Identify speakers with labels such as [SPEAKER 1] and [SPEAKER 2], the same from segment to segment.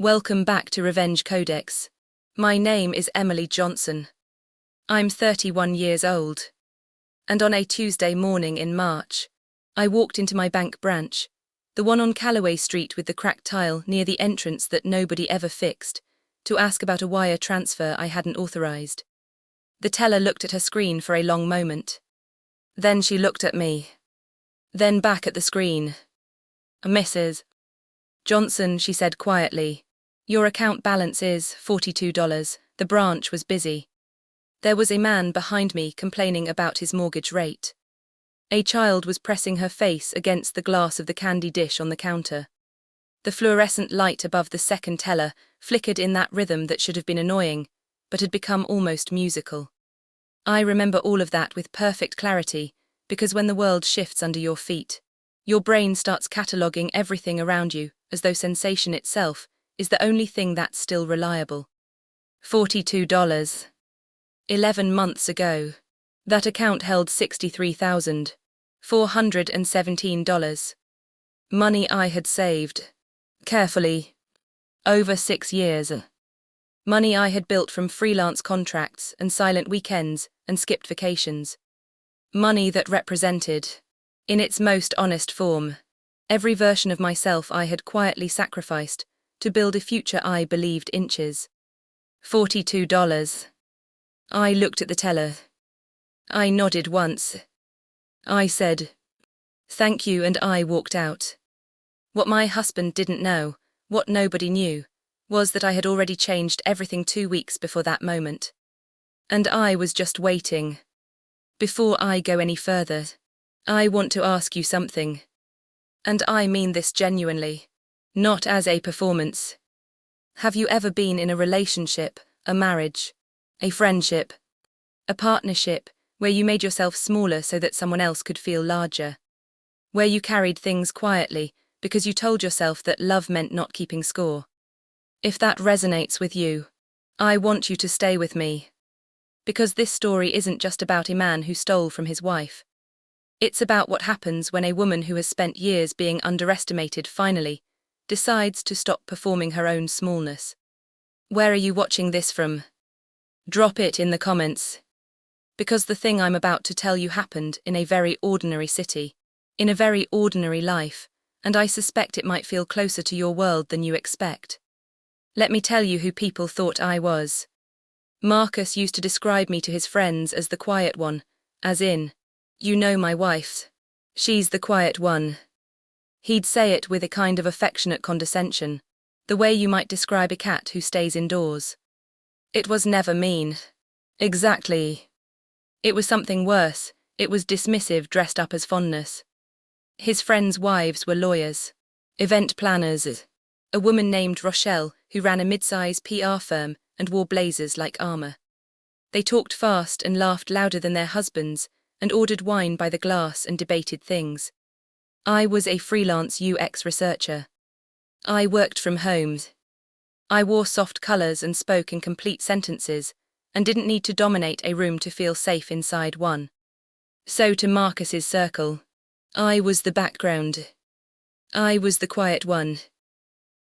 [SPEAKER 1] Welcome back to Revenge Codex. My name is Emily Johnson. I'm 31 years old. And on a Tuesday morning in March, I walked into my bank branch, the one on Callaway Street with the cracked tile near the entrance that nobody ever fixed, to ask about a wire transfer I hadn't authorized. The teller looked at her screen for a long moment. Then she looked at me. Then back at the screen. "Mrs. Johnson," she said quietly, "your account balance is $42. The branch was busy. There was a man behind me complaining about his mortgage rate. A child was pressing her face against the glass of the candy dish on the counter. The fluorescent light above the second teller flickered in that rhythm that should have been annoying, but had become almost musical. I remember all of that with perfect clarity, because when the world shifts under your feet, your brain starts cataloguing everything around you as though sensation itself is the only thing that's still reliable. $42. 11 months ago, that account held $63,417. Money I had saved, carefully, over 6 years. Money I had built from freelance contracts and silent weekends and skipped vacations. Money that represented, in its most honest form, every version of myself I had quietly sacrificed to build a future I believed inches. $42. I looked at the teller. I nodded once. I said, "Thank you," and I walked out. What my husband didn't know, what nobody knew, was that I had already changed everything 2 weeks before that moment. And I was just waiting. Before I go any further, I want to ask you something. And I mean this genuinely, not as a performance. Have you ever been in a relationship, a marriage, a friendship, a partnership, where you made yourself smaller so that someone else could feel larger? Where you carried things quietly because you told yourself that love meant not keeping score? If that resonates with you, I want you to stay with me. Because this story isn't just about a man who stole from his wife. It's about what happens when a woman who has spent years being underestimated finally decides to stop performing her own smallness. Where are you watching this from? Drop it in the comments. Because the thing I'm about to tell you happened in a very ordinary city, in a very ordinary life, and I suspect it might feel closer to your world than you expect. Let me tell you who people thought I was. Marcus used to describe me to his friends as the quiet one, as in, "You know my wife. She's the quiet one." He'd say it with a kind of affectionate condescension, the way you might describe a cat who stays indoors. It was never mean. Exactly. It was something worse. It was dismissive dressed up as fondness. His friends' wives were lawyers, event planners, a woman named Rochelle who ran a mid-size PR firm and wore blazers like armor. They talked fast and laughed louder than their husbands and ordered wine by the glass and debated things. I was a freelance UX researcher. I worked from home. I wore soft colors and spoke in complete sentences and didn't need to dominate a room to feel safe inside one. So to Marcus's circle, I was the background. I was the quiet one.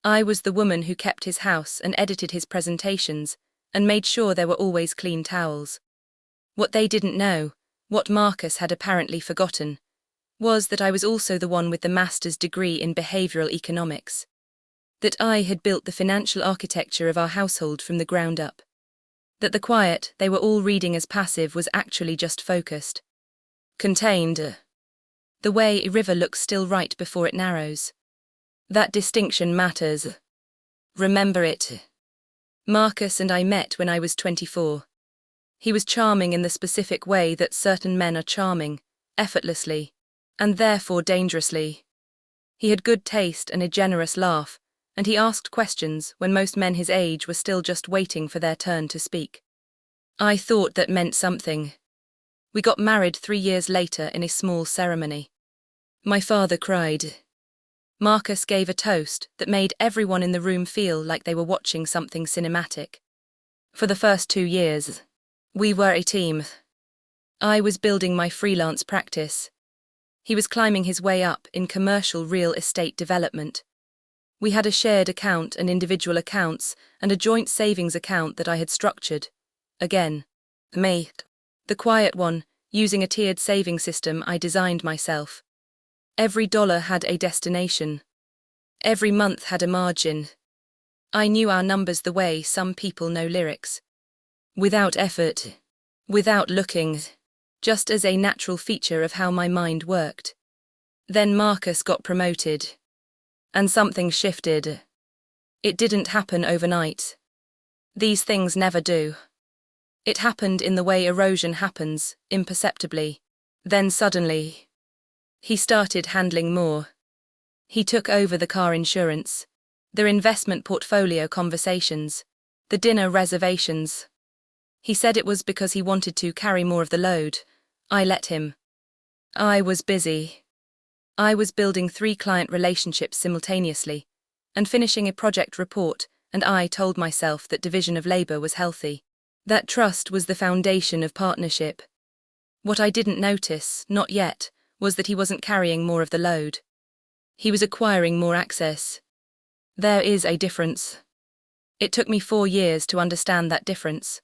[SPEAKER 1] I was the woman who kept his house and edited his presentations and made sure there were always clean towels. What they didn't know, what Marcus had apparently forgotten, was that I was also the one with the master's degree in behavioral economics. That I had built the financial architecture of our household from the ground up. That the quiet they were all reading as passive was actually just focused. Contained. The way a river looks still right before it narrows. That distinction matters. Remember it. Marcus and I met when I was 24. He was charming in the specific way that certain men are charming, effortlessly, and therefore dangerously. He had good taste and a generous laugh, and he asked questions when most men his age were still just waiting for their turn to speak. I thought that meant something. We got married 3 years later in a small ceremony. My father cried. Marcus gave a toast that made everyone in the room feel like they were watching something cinematic. For the first 2 years, we were a team. I was building my freelance practice. He was climbing his way up in commercial real estate development. We had a shared account and individual accounts, and a joint savings account that I had structured. Again, me, the quiet one, using a tiered saving system I designed myself. Every dollar had a destination. Every month had a margin. I knew our numbers the way some people know lyrics. Without effort. Without looking. Just as a natural feature of how my mind worked. Then Marcus got promoted. And something shifted. It didn't happen overnight. These things never do. It happened in the way erosion happens, imperceptibly. Then suddenly, he started handling more. He took over the car insurance, the investment portfolio conversations, the dinner reservations. He said it was because he wanted to carry more of the load. I let him. I was busy. I was building 3 client relationships simultaneously, and finishing a project report, and I told myself that division of labor was healthy. That trust was the foundation of partnership. What I didn't notice, not yet, was that he wasn't carrying more of the load. He was acquiring more access. There is a difference. It took me 4 years to understand that difference.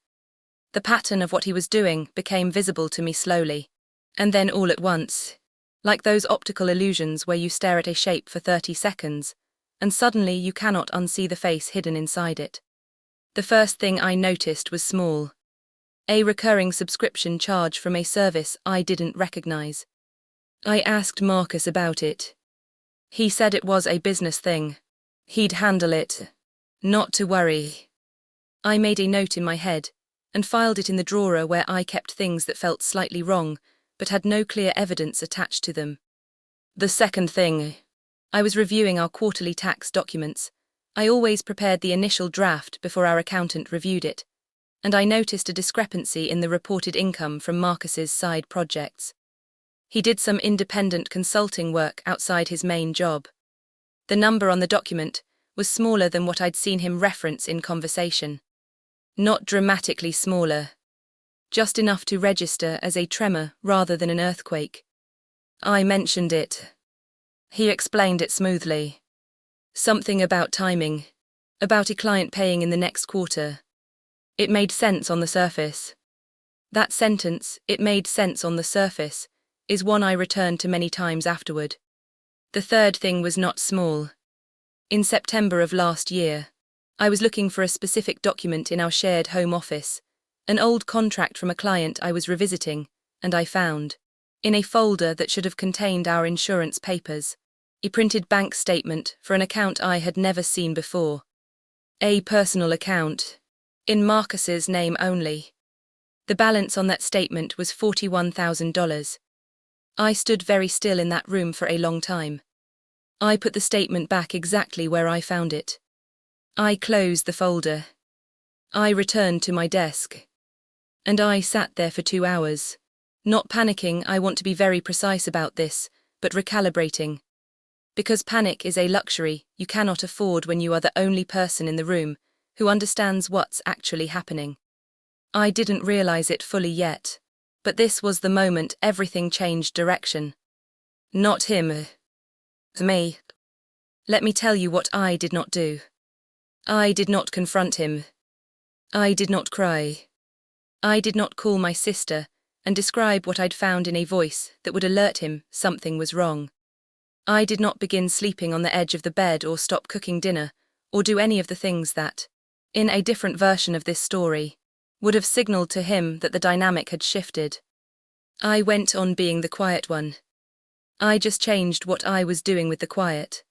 [SPEAKER 1] The pattern of what he was doing became visible to me slowly, and then all at once, like those optical illusions where you stare at a shape for 30 seconds, and suddenly you cannot unsee the face hidden inside it. The first thing I noticed was small. A recurring subscription charge from a service I didn't recognize. I asked Marcus about it. He said it was a business thing. He'd handle it. Not to worry. I made a note in my head, and filed it in the drawer where I kept things that felt slightly wrong, but had no clear evidence attached to them. The second thing. I was reviewing our quarterly tax documents. I always prepared the initial draft before our accountant reviewed it, and I noticed a discrepancy in the reported income from Marcus's side projects. He did some independent consulting work outside his main job. The number on the document was smaller than what I'd seen him reference in conversation. Not dramatically smaller. Just enough to register as a tremor rather than an earthquake. I mentioned it. He explained it smoothly. Something about timing. About a client paying in the next quarter. It made sense on the surface. That sentence, "it made sense on the surface," is one I returned to many times afterward. The third thing was not small. In September of last year, I was looking for a specific document in our shared home office, an old contract from a client I was revisiting, and I found, in a folder that should have contained our insurance papers, a printed bank statement for an account I had never seen before. A personal account, in Marcus's name only. The balance on that statement was $41,000. I stood very still in that room for a long time. I put the statement back exactly where I found it. I closed the folder. I returned to my desk. And I sat there for 2 hours. Not panicking, I want to be very precise about this, but recalibrating. Because panic is a luxury you cannot afford when you are the only person in the room who understands what's actually happening. I didn't realize it fully yet, but this was the moment everything changed direction. Not him. Me. Let me tell you what I did not do. I did not confront him. I did not cry. I did not call my sister and describe what I'd found in a voice that would alert him something was wrong. I did not begin sleeping on the edge of the bed or stop cooking dinner, or do any of the things that, in a different version of this story, would have signaled to him that the dynamic had shifted. I went on being the quiet one. I just changed what I was doing with the quiet.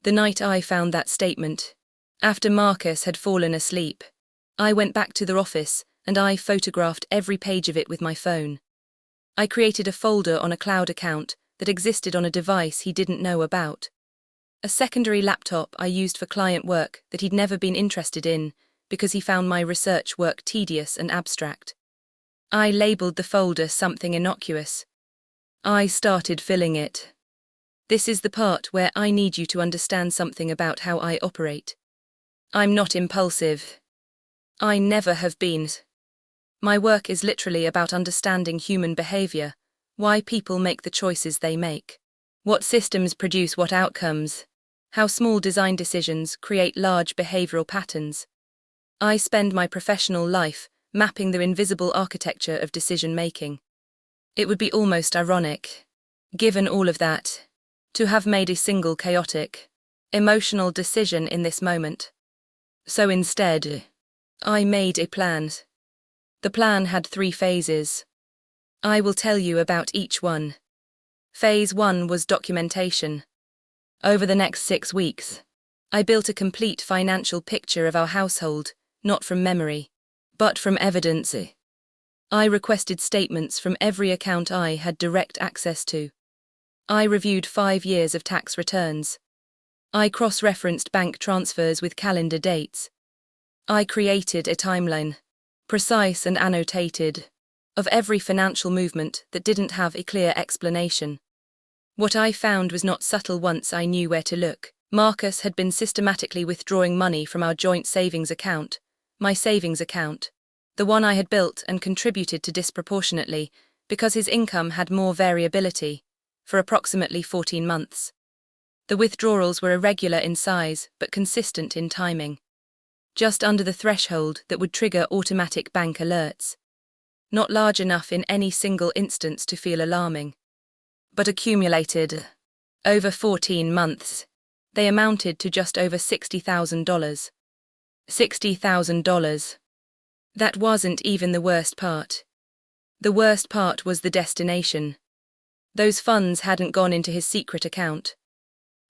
[SPEAKER 1] The night I found that statement, after Marcus had fallen asleep, I went back to the office and I photographed every page of it with my phone. I created a folder on a cloud account that existed on a device he didn't know about. A secondary laptop I used for client work that he'd never been interested in because he found my research work tedious and abstract. I labeled the folder something innocuous. I started filling it. This is the part where I need you to understand something about how I operate. I'm not impulsive. I never have been. My work is literally about understanding human behavior, why people make the choices they make, what systems produce what outcomes, how small design decisions create large behavioral patterns. I spend my professional life mapping the invisible architecture of decision-making. It would be almost ironic, given all of that, to have made a single chaotic, emotional decision in this moment. So instead, I made a plan. The plan had 3 phases. I will tell you about each one. Phase 1 was documentation. Over the next 6 weeks, I built a complete financial picture of our household, not from memory, but from evidence. I requested statements from every account I had direct access to. I reviewed 5 years of tax returns. I cross-referenced bank transfers with calendar dates. I created a timeline, precise and annotated, of every financial movement that didn't have a clear explanation. What I found was not subtle once I knew where to look. Marcus had been systematically withdrawing money from our joint savings account, my savings account, the one I had built and contributed to disproportionately because his income had more variability, for approximately 14 months. The withdrawals were irregular in size but consistent in timing. Just under the threshold that would trigger automatic bank alerts. Not large enough in any single instance to feel alarming. But accumulated, over 14 months, they amounted to just over $60,000. $60,000. That wasn't even the worst part. The worst part was the destination. Those funds hadn't gone into his secret account.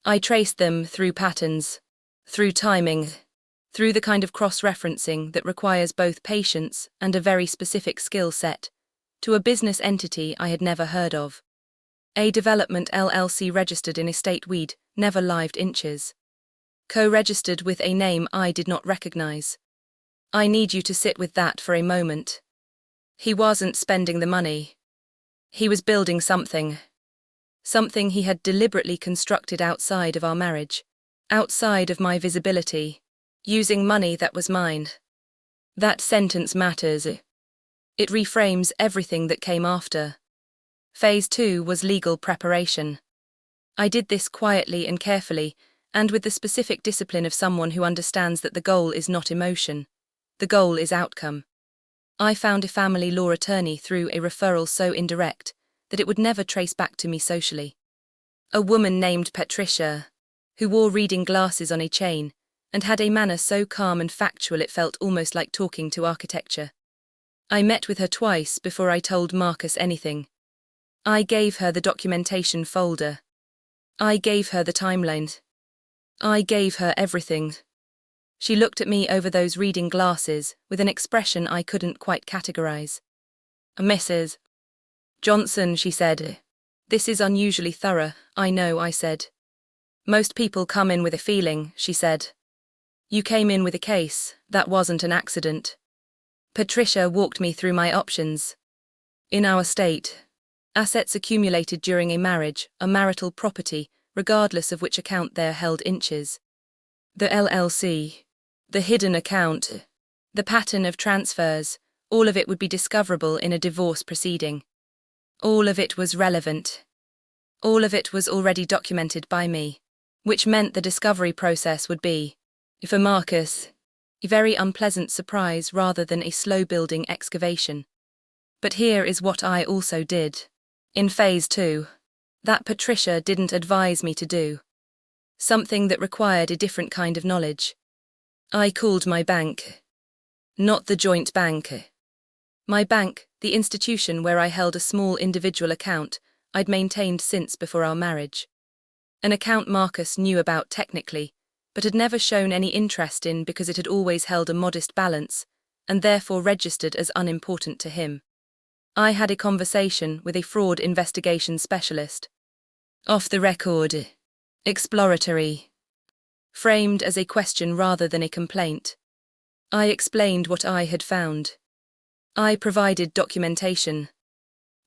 [SPEAKER 1] I traced them through patterns, through timing, through the kind of cross-referencing that requires both patience and a very specific skill set, to a business entity I had never heard of. A development LLC registered in a state we'd never lived inches. Co-registered with a name I did not recognize. I need you to sit with that for a moment. He wasn't spending the money. He was building something. Something he had deliberately constructed outside of our marriage, outside of my visibility, using money that was mine. That sentence matters. It reframes everything that came after. Phase 2 was legal preparation. I did this quietly and carefully, and with the specific discipline of someone who understands that the goal is not emotion. The goal is outcome. I found a family law attorney through a referral so indirect that it would never trace back to me socially. A woman named Patricia, who wore reading glasses on a chain and had a manner so calm and factual it felt almost like talking to architecture. I met with her twice before I told Marcus anything. I gave her the documentation folder. I gave her the timeline. I gave her everything. She looked at me over those reading glasses with an expression I couldn't quite categorize. Mrs. Johnson, she said. This is unusually thorough, I know, I said. Most people come in with a feeling, she said. You came in with a case, that wasn't an accident. Patricia walked me through my options. In our state, assets accumulated during a marriage are marital property, regardless of which account they're held inches. The LLC, the hidden account, the pattern of transfers, all of it would be discoverable in a divorce proceeding. All of it was relevant. All of it was already documented by me, which meant the discovery process would be, for Marcus, a very unpleasant surprise rather than a slow-building excavation. But here is what I also did. In phase 2, that Patricia didn't advise me to do. Something that required a different kind of knowledge. I called my bank. Not the joint bank. My bank, the institution where I held a small individual account I'd maintained since before our marriage. An account Marcus knew about technically, but had never shown any interest in because it had always held a modest balance, and therefore registered as unimportant to him. I had a conversation with a fraud investigation specialist. Off the record. Exploratory. Framed as a question rather than a complaint. I explained what I had found. I provided documentation.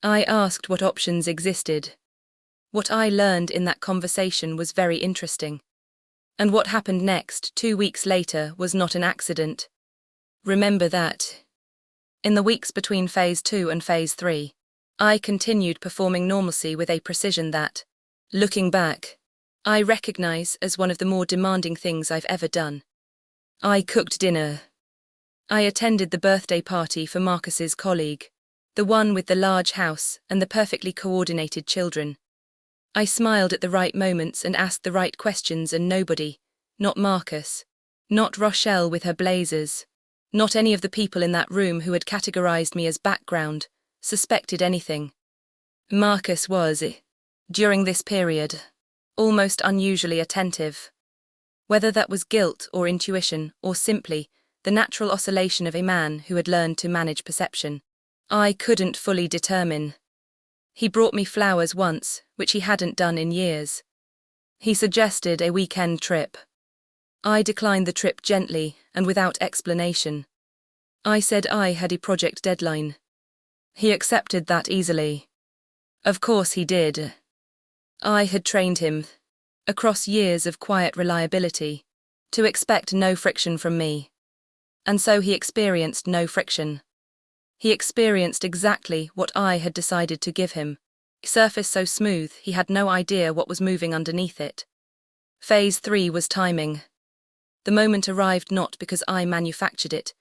[SPEAKER 1] I asked what options existed. What I learned in that conversation was very interesting. And what happened next, 2 weeks later, was not an accident. Remember that. In the weeks between phase 2 and phase 3, I continued performing normalcy with a precision that, looking back, I recognize as one of the more demanding things I've ever done. I cooked dinner. I attended the birthday party for Marcus's colleague, the one with the large house and the perfectly coordinated children. I smiled at the right moments and asked the right questions, and nobody, not Marcus, not Rochelle with her blazers, not any of the people in that room who had categorized me as background, suspected anything. Marcus was, during this period, almost unusually attentive. Whether that was guilt or intuition, or simply the natural oscillation of a man who had learned to manage perception, I couldn't fully determine. He brought me flowers once, which he hadn't done in years. He suggested a weekend trip. I declined the trip gently and without explanation. I said I had a project deadline. He accepted that easily. Of course he did. I had trained him, across years of quiet reliability, to expect no friction from me. And so he experienced no friction. He experienced exactly what I had decided to give him, a surface so smooth he had no idea what was moving underneath it. Phase 3 was timing. The moment arrived not because I manufactured it,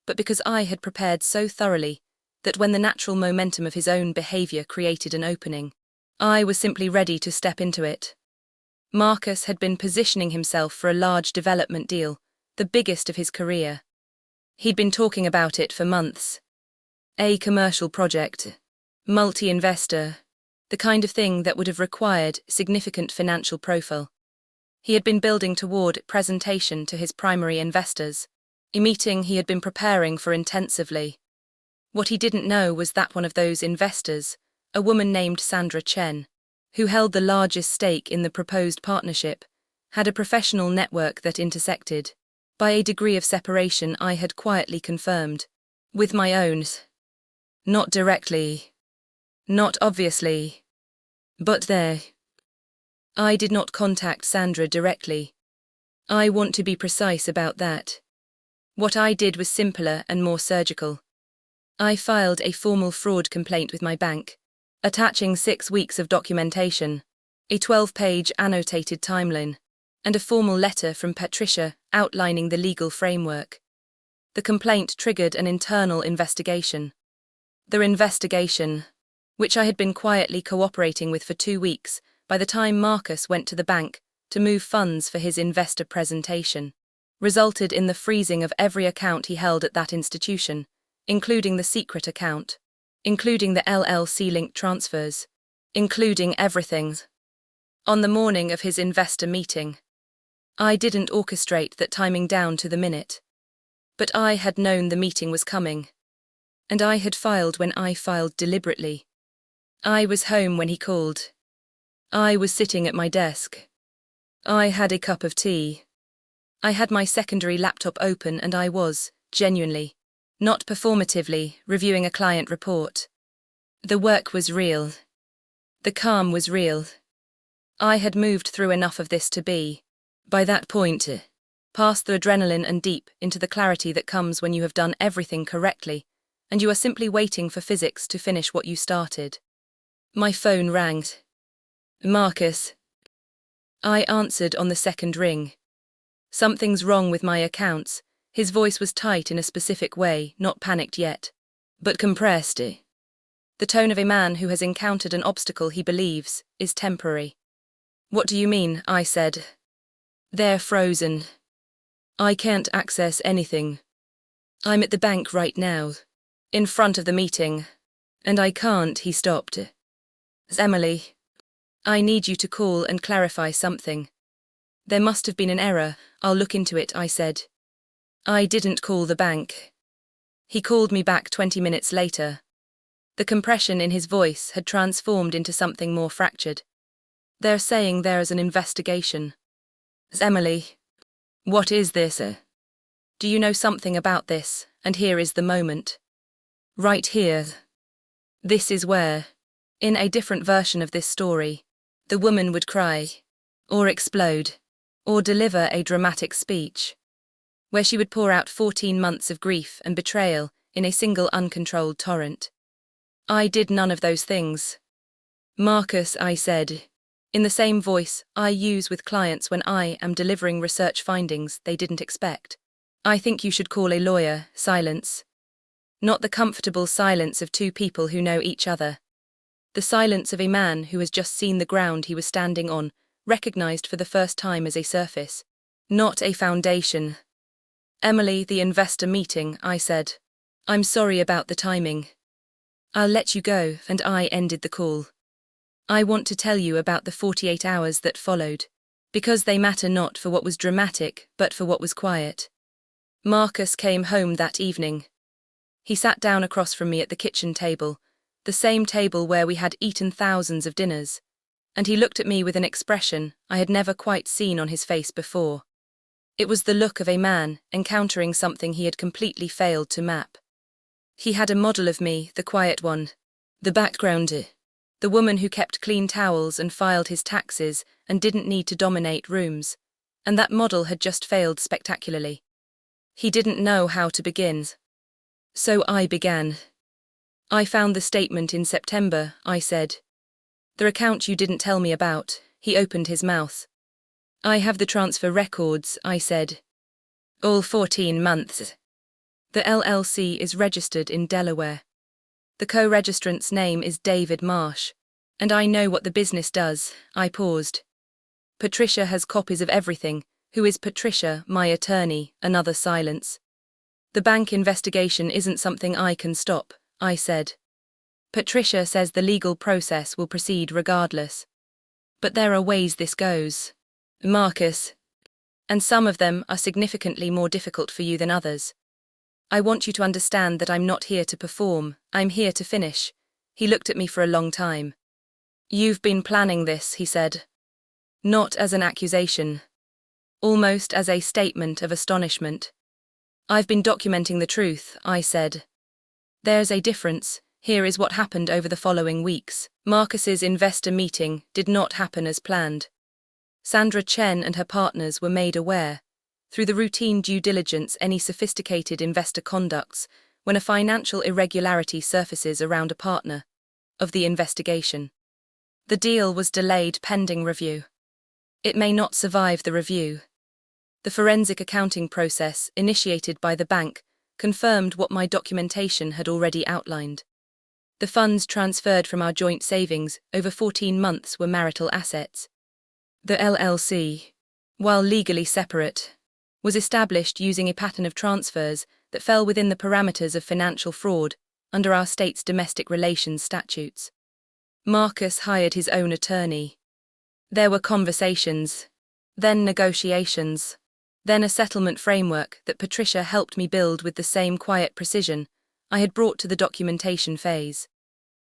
[SPEAKER 1] but because I had prepared so thoroughly that when the natural momentum of his own behavior created an opening, I was simply ready to step into it. Marcus had been positioning himself for a large development deal, the biggest of his career. He'd been talking about it for months. A commercial project, multi-investor, the kind of thing that would have required significant financial profile. He had been building toward presentation to his primary investors, a meeting he had been preparing for intensively. What he didn't know was that one of those investors, a woman named Sandra Chen, who held the largest stake in the proposed partnership, had a professional network that intersected, by a degree of separation I had quietly confirmed, with my own. Not directly. Not obviously. But there. I did not contact Sandra directly. I want to be precise about that. What I did was simpler and more surgical. I filed a formal fraud complaint with my bank, attaching 6 weeks of documentation, a 12-page annotated timeline, and a formal letter from Patricia outlining the legal framework. The complaint triggered an internal investigation. The investigation, which I had been quietly cooperating with for 2 weeks by the time Marcus went to the bank to move funds for his investor presentation, resulted in the freezing of every account he held at that institution, including the secret account, including the LLC-linked transfers, including everything. On the morning of his investor meeting, I didn't orchestrate that timing down to the minute. But I had known the meeting was coming. And I had filed when I filed deliberately. I was home when he called. I was sitting at my desk. I had a cup of tea. I had my secondary laptop open and I was, genuinely, not performatively, reviewing a client report. The work was real. The calm was real. I had moved through enough of this to be, by that point, past the adrenaline and deep into the clarity that comes when you have done everything correctly, and you are simply waiting for physics to finish what you started. My phone rang. Marcus. I answered on the second ring. Something's wrong with my accounts. His voice was tight in a specific way, not panicked yet, but compressed. The tone of a man who has encountered an obstacle he believes is temporary. What do you mean? I said. They're frozen. I can't access anything. I'm at the bank right now, in front of the meeting, and I can't. He stopped. Emily, I need you to call and clarify something. There must have been an error. I'll look into it, I said. I didn't call the bank. He called me back 20 minutes later. The compression in his voice had transformed into something more fractured. They're saying there is an investigation. Emily, what is this? Do you know something about this? And here is the moment. Right here. This is where, in a different version of this story, the woman would cry, or explode, or deliver a dramatic speech, where she would pour out 14 months of grief and betrayal in a single uncontrolled torrent. I did none of those things. Marcus, I said, in the same voice I use with clients when I am delivering research findings they didn't expect. I think you should call a lawyer silence. Not the comfortable silence of two people who know each other. The silence of a man who has just seen the ground he was standing on, recognized for the first time as a surface, not a foundation. Emily, the investor meeting, I said. I'm sorry about the timing. I'll let you go, and I ended the call. I want to tell you about the 48 hours that followed, because they matter not for what was dramatic, but for what was quiet. Marcus came home that evening. He sat down across from me at the kitchen table, the same table where we had eaten thousands of dinners, and he looked at me with an expression I had never quite seen on his face before. It was the look of a man encountering something he had completely failed to map. He had a model of me, the quiet one, the backgrounder, the woman who kept clean towels and filed his taxes and didn't need to dominate rooms, and that model had just failed spectacularly. He didn't know how to begin. So I began. I found the statement in September, I said. The account you didn't tell me about. He opened his mouth. I have the transfer records, I said. All 14 months. The LLC is registered in Delaware. The co-registrant's name is David Marsh, and I know what the business does. I paused. Patricia has copies of everything. Who is Patricia, my attorney? Another silence. The bank investigation isn't something I can stop, I said. Patricia says the legal process will proceed regardless. But there are ways this goes, Marcus, and some of them are significantly more difficult for you than others. I want you to understand that I'm not here to perform, I'm here to finish. He looked at me for a long time. You've been planning this, he said. Not as an accusation. Almost as a statement of astonishment. I've been documenting the truth, I said. There's a difference. Here is what happened over the following weeks. Marcus's investor meeting did not happen as planned. Sandra Chen and her partners were made aware, through the routine due diligence any sophisticated investor conducts when a financial irregularity surfaces around a partner, of the investigation. The deal was delayed pending review. It may not survive the review. The forensic accounting process initiated by the bank confirmed what my documentation had already outlined. The funds transferred from our joint savings over 14 months were marital assets. The LLC, while legally separate, was established using a pattern of transfers that fell within the parameters of financial fraud under our state's domestic relations statutes. Marcus hired his own attorney. There were conversations, then negotiations, then a settlement framework that Patricia helped me build with the same quiet precision I had brought to the documentation phase.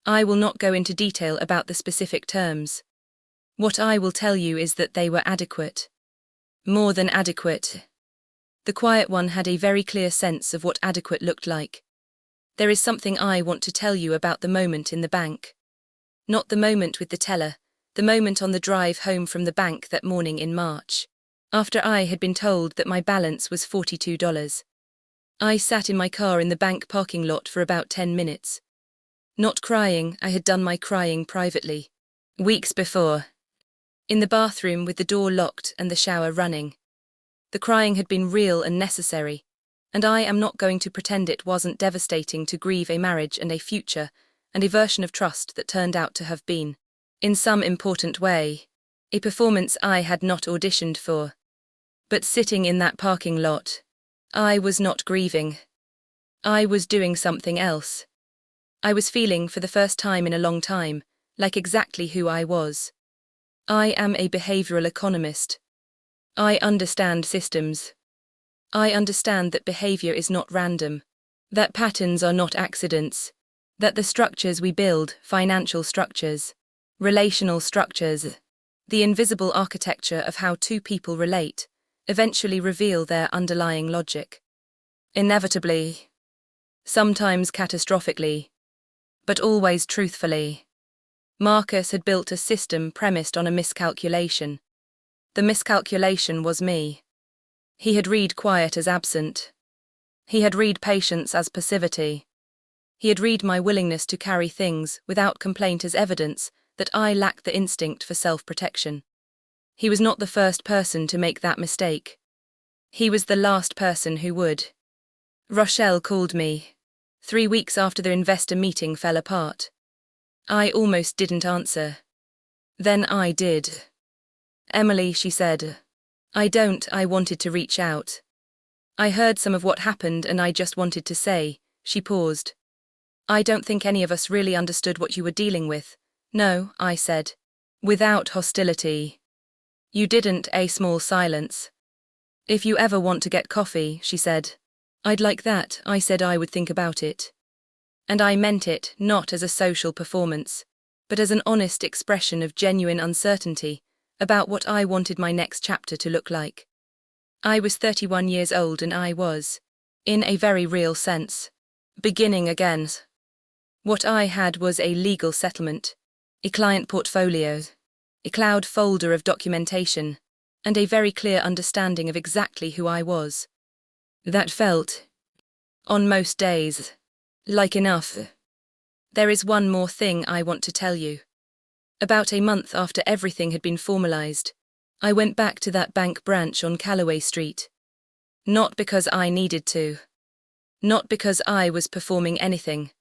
[SPEAKER 1] I will not go into detail about the specific terms. What I will tell you is that they were adequate. More than adequate. The quiet one had a very clear sense of what adequate looked like. There is something I want to tell you about the moment in the bank. Not the moment with the teller, the moment on the drive home from the bank that morning in March, after I had been told that my balance was $42. I sat in my car in the bank parking lot for about 10 minutes. Not crying, I had done my crying privately. Weeks before. In the bathroom with the door locked and the shower running. The crying had been real and necessary, and I am not going to pretend it wasn't devastating to grieve a marriage and a future, and a version of trust that turned out to have been, in some important way, a performance I had not auditioned for. But sitting in that parking lot, I was not grieving. I was doing something else. I was feeling for the first time in a long time, like exactly who I was. I am a behavioral economist. I understand systems. I understand that behavior is not random, that patterns are not accidents, that the structures we build, financial structures, relational structures, the invisible architecture of how two people relate, eventually reveal their underlying logic. Inevitably. Sometimes catastrophically. But always truthfully. Marcus had built a system premised on a miscalculation. The miscalculation was me. He had read quiet as absent. He had read patience as passivity. He had read my willingness to carry things without complaint as evidence that I lacked the instinct for self-protection. He was not the first person to make that mistake. He was the last person who would. Rochelle called me 3 weeks after the investor meeting fell apart. I almost didn't answer. Then I did. "Emily," she said. I wanted to reach out. I heard some of what happened and I just wanted to say," she paused. "I don't think any of us really understood what you were dealing with." "No," I said. Without hostility. "You didn't," a small silence. "If you ever want to get coffee," she said. "I'd like that," I said I would think about it. And I meant it, not as a social performance, but as an honest expression of genuine uncertainty about what I wanted my next chapter to look like. I was 31 years old and I was, in a very real sense, beginning again. What I had was a legal settlement, a client portfolio, a cloud folder of documentation, and a very clear understanding of exactly who I was. That felt, on most days, like enough. There is one more thing I want to tell you. About a month after everything had been formalized, I went back to that bank branch on Calloway Street. Not because I needed to. Not because I was performing anything.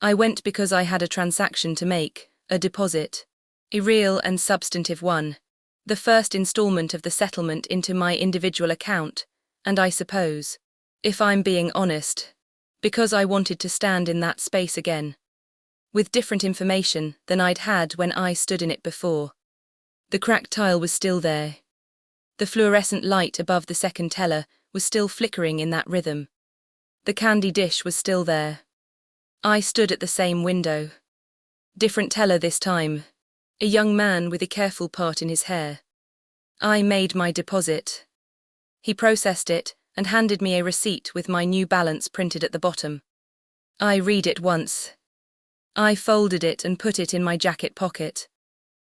[SPEAKER 1] I went because I had a transaction to make, a deposit. A real and substantive one. The first installment of the settlement into my individual account, and I suppose, if I'm being honest, because I wanted to stand in that space again. With different information than I'd had when I stood in it before. The cracked tile was still there. The fluorescent light above the second teller was still flickering in that rhythm. The candy dish was still there. I stood at the same window. Different teller this time. A young man with a careful part in his hair. I made my deposit. He processed it and handed me a receipt with my new balance printed at the bottom. I read it once. I folded it and put it in my jacket pocket.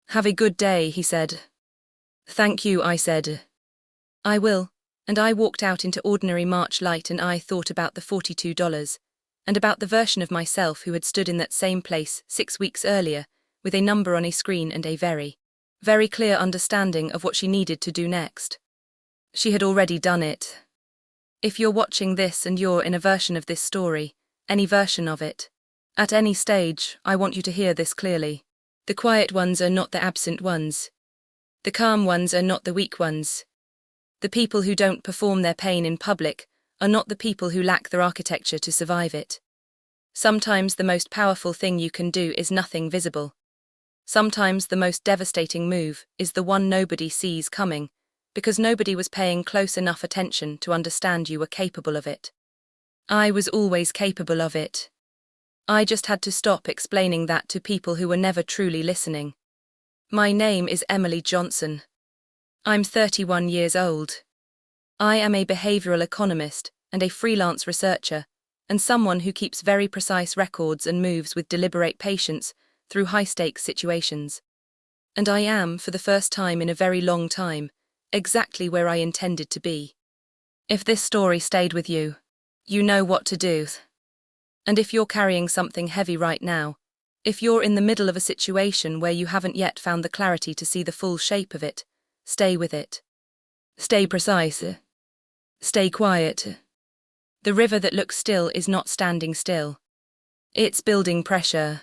[SPEAKER 1] "Have a good day," he said. "Thank you," I said. "I will," and I walked out into ordinary March light and I thought about the $42, and about the version of myself who had stood in that same place 6 weeks earlier, with a number on a screen and a very, very clear understanding of what she needed to do next. She had already done it. If you're watching this and you're in a version of this story, any version of it, at any stage, I want you to hear this clearly. The quiet ones are not the absent ones. The calm ones are not the weak ones. The people who don't perform their pain in public are not the people who lack their architecture to survive it. Sometimes the most powerful thing you can do is nothing visible. Sometimes the most devastating move is the one nobody sees coming, because nobody was paying close enough attention to understand you were capable of it. I was always capable of it. I just had to stop explaining that to people who were never truly listening. My name is Emily Johnson. I'm 31 years old. I am a behavioral economist and a freelance researcher, and someone who keeps very precise records and moves with deliberate patience through high-stakes situations. And I am, for the first time in a very long time, exactly where I intended to be. If this story stayed with you, you know what to do. And if you're carrying something heavy right now, if you're in the middle of a situation where you haven't yet found the clarity to see the full shape of it, stay with it. Stay precise. Stay quiet. The river that looks still is not standing still. It's building pressure.